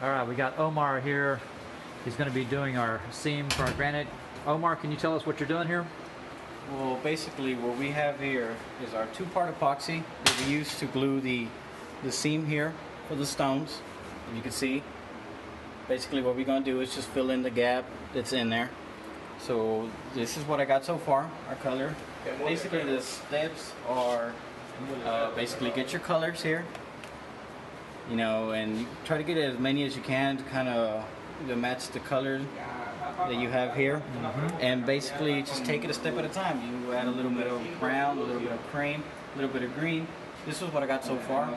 All right, we got Omar here. He's going to be doing our seam for our granite. Omar, can you tell us what you're doing here? Well, basically what we have here is our two-part epoxy that we use to glue the seam here for the stones. And you can see, basically what we're going to do is just fill in the gap that's in there. So this is what I got so far, our color. Basically the steps are basically get your colors here, you know, and you try to get as many as you can to kind of match the color that you have here. And basically just take it a step at a time. You add a little bit of brown, a little bit of cream, a little bit of green. This is what I got so far.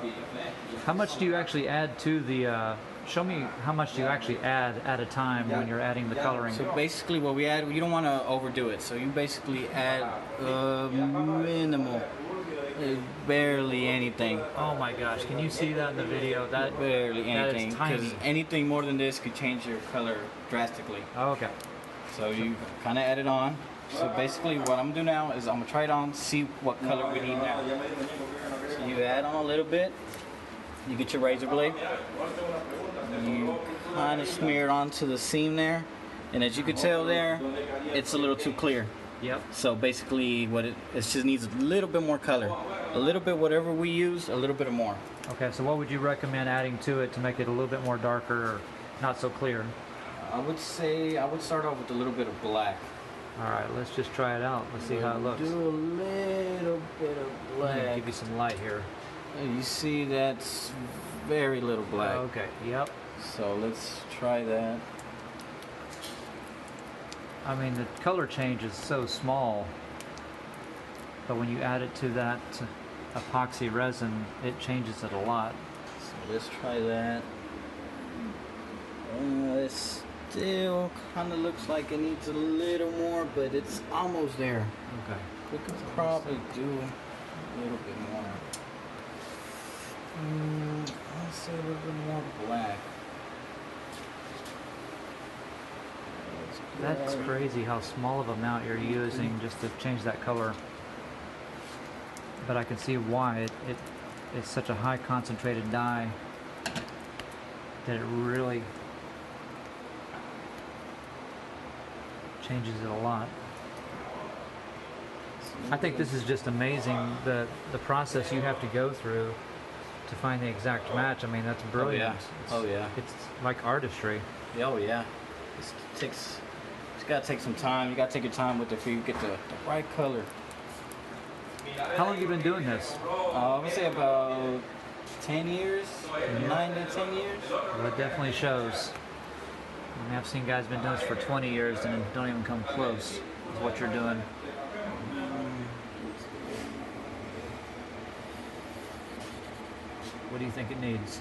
How much do you actually add to the show me how much do you actually add at a time when you're adding the coloring? So basically what we add, you don't want to overdo it, so you basically add minimal, barely anything. Oh my gosh, can you see that in the video? That barely anything, because tiny. anything more than this could change your color drastically. Oh, okay. So you kind of add it on. So basically what I'm gonna do now is I'm gonna try it on, see what color we need now. So you add on a little bit, you get your razor blade, you kind of smear it onto the seam there, and as you can tell there, it's a little too clear. Yep. So basically what it just needs a little bit more color. A little bit, whatever we use, a little bit more. Okay, so what would you recommend adding to it to make it a little bit more darker or not so clear? I would say I would start off with a little bit of black. All right, let's just try it out. Let's see how it looks. Do a little bit of black. Give you some light here. You see, that's very little black. Okay, yep. So let's try that. I mean, the color change is so small, but when you add it to that epoxy resin, it changes it a lot. So let's try that. It still kind of looks like it needs a little more, but it's almost there. Okay. We could probably do a little bit more. Let's say a little bit more black. That's crazy how small of an amount you're using just to change that color. But I can see why it's such a high concentrated dye that it really changes it a lot. I think this is just amazing, the process you have to go through to find the exact match. I mean, that's brilliant. Oh yeah. It's like artistry. Oh yeah. It's gotta take some time. You gotta take your time with it before you get the right color. How long have you been doing this? I would say about 10 years, 9 to 10 years. Well, it definitely shows. I mean, I've seen guys been doing this for 20 years and don't even come close to what you're doing. What do you think it needs?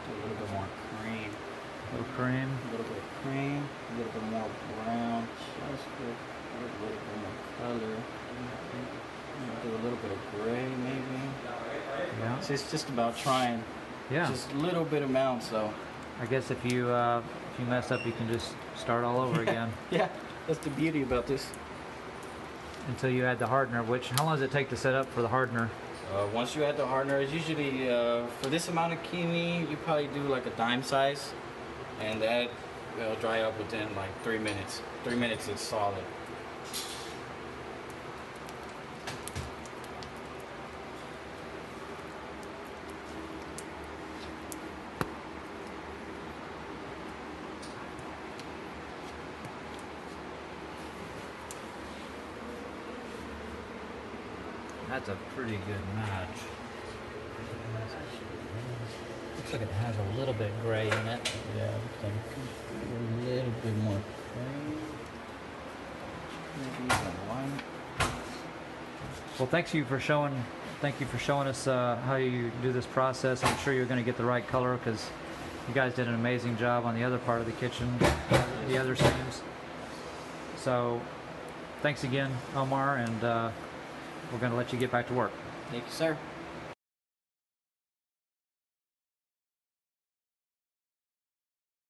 A little bit more cream. A little cream? A little bit of cream, a little bit more brown, just a little bit more color. Do a little bit of gray maybe. Yeah. So it's just about trying. Yeah. Just a little bit amounts though. I guess if you mess up, you can just start all over again. Yeah, that's the beauty about this. Until you add the hardener, which, how long does it take to set up for the hardener? Once you add the hardener, it's usually, for this amount of kidney, you probably do like a dime size, and that will dry up within like 3 minutes. 3 minutes is solid. That's a pretty good match. Looks like it has a little bit gray in it. Yeah, a little bit more cream. Maybe even white. Well, thank you for showing us how you do this process. I'm sure you're going to get the right color because you guys did an amazing job on the other part of the kitchen, the other seams. So, thanks again, Omar, and we're going to let you get back to work. Thank you, sir.